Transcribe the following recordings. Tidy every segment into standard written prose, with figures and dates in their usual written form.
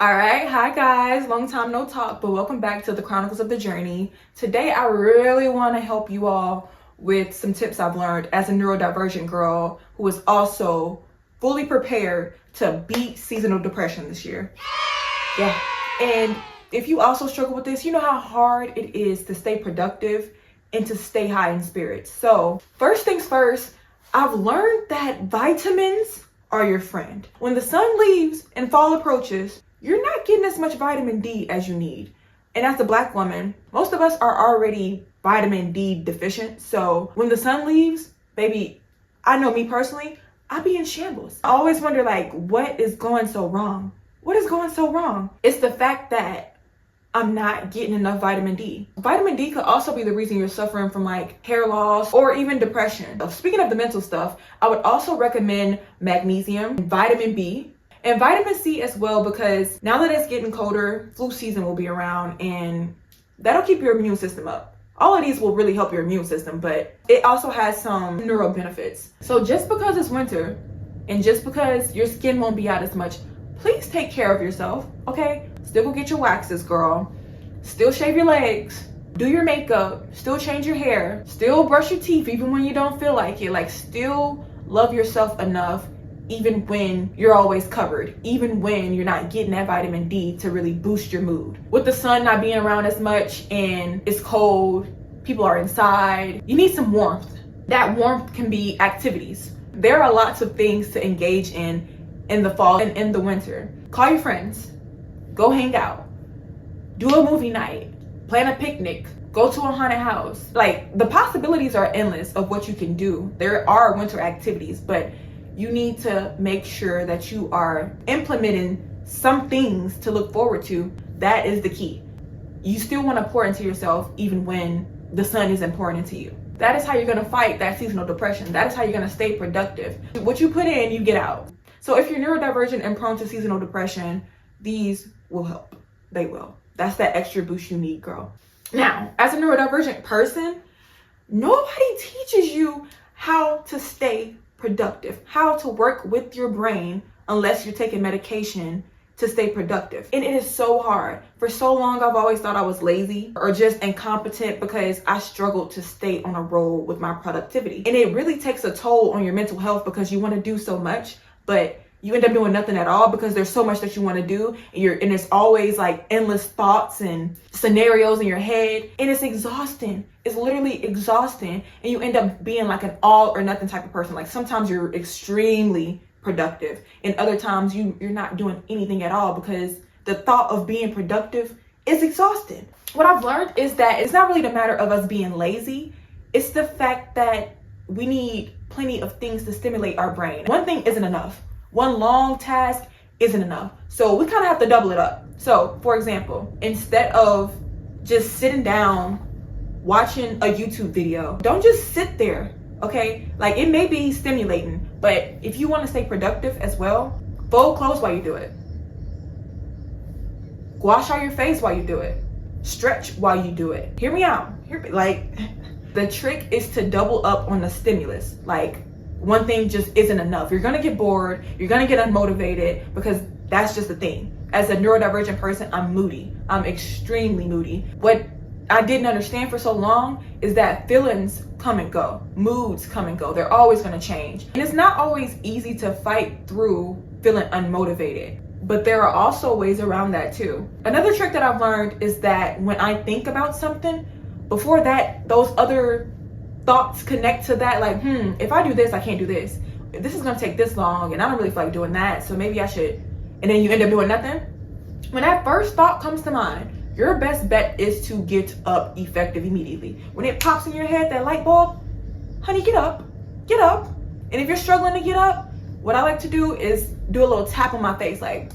All right, hi guys, long time no talk, but welcome back to the Chronicles of the Journey. Today I really want to help you all with some tips I've learned as a neurodivergent girl who is also fully prepared to beat seasonal depression this year. Yeah, and if you also struggle with this, you know how hard it is to stay productive and to stay high in spirits. So first things first, I've learned that vitamins are your friend. When the sun leaves and fall approaches, you're not getting as much vitamin D as you need. And as a Black woman, most of us are already vitamin D deficient. So when the sun leaves, baby, I know me personally, I be in shambles. I always wonder, like, what is going so wrong? What is going so wrong? It's the fact that I'm not getting enough vitamin D. Vitamin D could also be the reason you're suffering from like hair loss or even depression. Speaking of the mental stuff, I would also recommend magnesium, vitamin B, and vitamin C as well, because now that it's getting colder, flu season will be around and that'll keep your immune system up. All of these will really help your immune system, but it also has some neuro benefits. So just because it's winter and just because your skin won't be out as much, please take care of yourself, okay? Still go get your waxes, girl. Still shave your legs. Do your makeup. Still change your hair. Still brush your teeth even when you don't feel like it. Like, still love yourself enough even when you're always covered, even when you're not getting that vitamin D to really boost your mood. With the sun not being around as much and it's cold, people are inside, you need some warmth. That warmth can be activities. There are lots of things to engage in the fall and in the winter. Call your friends, go hang out, do a movie night, plan a picnic, go to a haunted house. Like, the possibilities are endless of what you can do. There are winter activities, but you need to make sure that you are implementing some things to look forward to. That is the key. You still want to pour into yourself even when the sun isn't pouring into you. That is how you're going to fight that seasonal depression. That is how you're going to stay productive. What you put in, you get out. So if you're neurodivergent and prone to seasonal depression, these will help. They will. That's that extra boost you need, girl. Now, as a neurodivergent person, nobody teaches you how to stay productive, how to work with your brain unless you're taking medication to stay productive. And it is so hard. For so long, I've always thought I was lazy or just incompetent because I struggled to stay on a roll with my productivity. And it really takes a toll on your mental health because you want to do so much, but you end up doing nothing at all because there's so much that you want to do, and it's always like endless thoughts and scenarios in your head, and it's exhausting. It's literally exhausting, and you end up being like an all or nothing type of person. Like, sometimes you're extremely productive, and other times you're not doing anything at all because the thought of being productive is exhausting. What I've learned is that it's not really the matter of us being lazy. It's the fact that we need plenty of things to stimulate our brain. One thing isn't enough. One long task isn't enough. So we kind of have to double it up. So, for example, instead of just sitting down watching a YouTube video, don't just sit there, okay? Like, it may be stimulating, but if you want to stay productive as well, fold clothes while you do it. Wash out your face while you do it. Stretch while you do it. Hear me out. The trick is to double up on the stimulus. Like, one thing just isn't enough. You're gonna get bored, you're gonna get unmotivated, because that's just the thing. As a neurodivergent person, I'm moody. I'm extremely moody. What I didn't understand for so long is that feelings come and go, moods come and go. They're always gonna change. And it's not always easy to fight through feeling unmotivated, but there are also ways around that too. Another trick that I've learned is that when I think about something, before that, those other thoughts connect to that, like, if I do this, I can't do this. This is gonna take this long, and I don't really feel like doing that, so maybe I should. And then you end up doing nothing. When that first thought comes to mind, your best bet is to get up effective immediately. When it pops in your head, that light bulb, honey, get up, get up. And if you're struggling to get up, what I like to do is do a little tap on my face, like,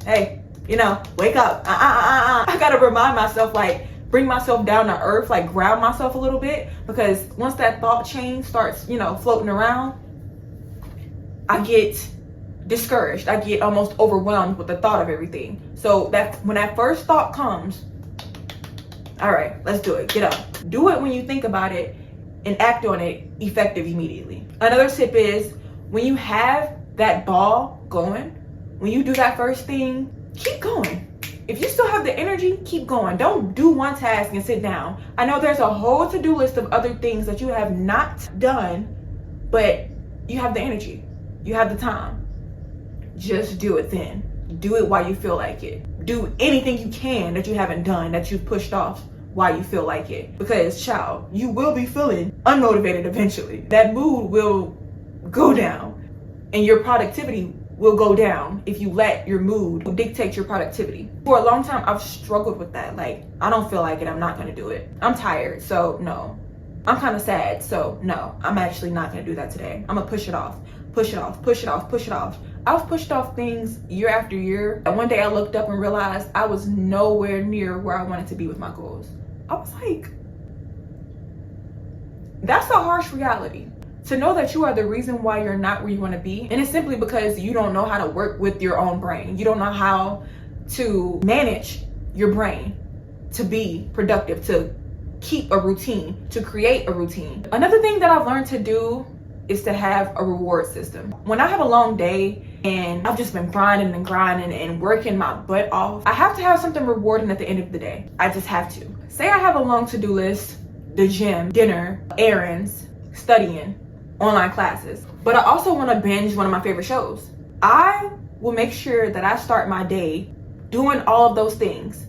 hey, wake up. I gotta remind myself, like, bring myself down to earth, like ground myself a little bit, because once that thought chain starts, floating around, I get discouraged. I get almost overwhelmed with the thought of everything. So that when that first thought comes, all right, let's do it. Get up. Do it when you think about it and act on it effective immediately. Another tip is when you have that ball going, when you do that first thing, keep going. If you still have the energy, keep going. Don't do one task and sit down. I know there's a whole to-do list of other things that you have not done, but you have the energy. You have the time. Just do it then. Do it while you feel like it. Do anything you can that you haven't done, that you've pushed off while you feel like it. Because, child, you will be feeling unmotivated eventually. That mood will go down and your productivity will go down if you let your mood dictate your productivity. For a long time, I've struggled with that. Like, I don't feel like it, I'm not gonna do it. I'm tired, so no. I'm kind of sad, so no, I'm actually not gonna do that today. I'm gonna push it off, push it off, push it off, push it off. I've pushed off things year after year. And one day I looked up and realized I was nowhere near where I wanted to be with my goals. I was like, that's a harsh reality. To know that you are the reason why you're not where you want to be. And it's simply because you don't know how to work with your own brain. You don't know how to manage your brain to be productive, to keep a routine, to create a routine. Another thing that I've learned to do is to have a reward system. When I have a long day and I've just been grinding and working my butt off, I have to have something rewarding at the end of the day. I just have to. Say I have a long to-do list, the gym, dinner, errands, studying, online classes, but I also want to binge one of my favorite shows. I will make sure that I start my day doing all of those things,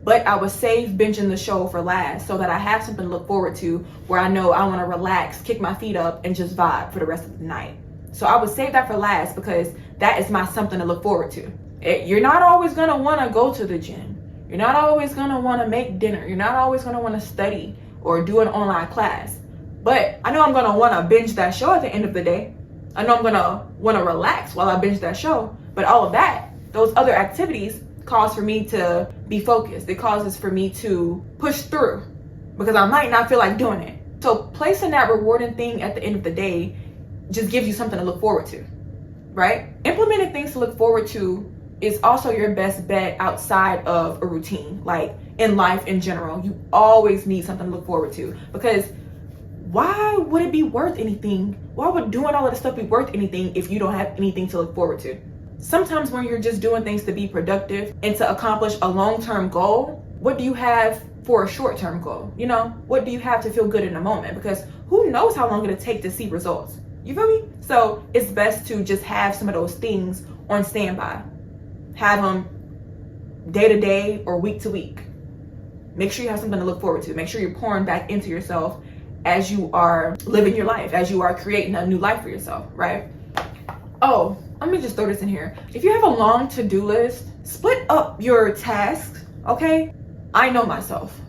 but I will save binging the show for last so that I have something to look forward to where I know I want to relax, kick my feet up, and just vibe for the rest of the night. So I would save that for last because that is my something to look forward to. You're not always going to want to go to the gym. You're not always going to want to make dinner. You're not always going to want to study or do an online class. But I know I'm going to want to binge that show at the end of the day. I know I'm going to want to relax while I binge that show. But all of that, those other activities, cause for me to be focused. It causes for me to push through because I might not feel like doing it. So placing that rewarding thing at the end of the day just gives you something to look forward to, right? Implementing things to look forward to is also your best bet outside of a routine. Like in life in general, you always need something to look forward to, because why would it be worth anything? Why would doing all of this stuff be worth anything if you don't have anything to look forward to? Sometimes when you're just doing things to be productive and to accomplish a long-term goal, what do you have for a short-term goal? You know, what do you have to feel good in the moment? Because who knows how long it'll take to see results? You feel me? So it's best to just have some of those things on standby. Have them day to day or week to week. Make sure you have something to look forward to. Make sure you're pouring back into yourself as you are living your life, as you are creating a new life for yourself, right? Oh, let me just throw this in here. If you have a long to-do list, split up your tasks, okay? I know myself.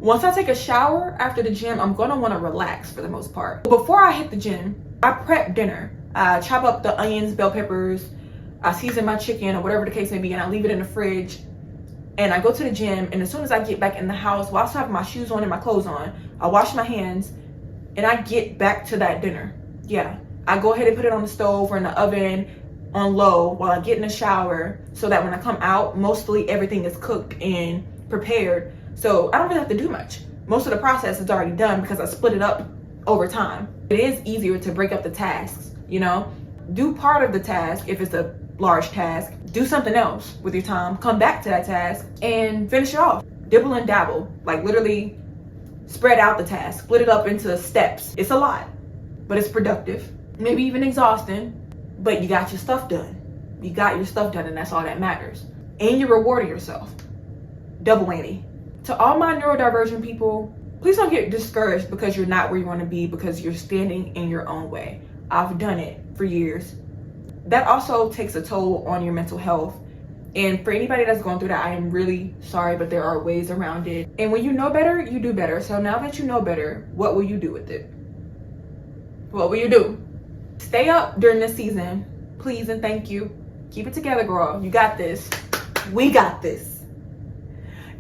Once I take a shower after the gym, I'm gonna wanna relax for the most part. Before I hit the gym, I prep dinner. I chop up the onions, bell peppers, I season my chicken or whatever the case may be, and I leave it in the fridge. And I go to the gym, and as soon as I get back in the house, while I still have my shoes on and my clothes on, I wash my hands, and I get back to that dinner. Yeah, I go ahead and put it on the stove or in the oven on low while I get in the shower, so that when I come out, mostly everything is cooked and prepared. So I don't really have to do much. Most of the process is already done because I split it up over time. It is easier to break up the tasks, you know? Do part of the task if it's a large task. Do something else with your time. Come back to that task and finish it off. Dibble and dabble. Like literally spread out the task. Split it up into steps. It's a lot, but it's productive. Maybe even exhausting, but you got your stuff done. You got your stuff done, and that's all that matters. And you're rewarding yourself. Double whammy. To all my neurodivergent people, please don't get discouraged because you're not where you want to be, because you're standing in your own way. I've done it for years. That also takes a toll on your mental health. And for anybody that's going through that, I am really sorry, but there are ways around it. And when you know better, you do better. So now that you know better, what will you do with it? What will you do? Stay up during this season, please and thank you. Keep it together, girl. You got this. We got this.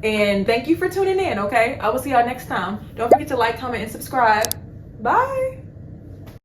And thank you for tuning in, okay? I will see y'all next time. Don't forget to like, comment, and subscribe. Bye.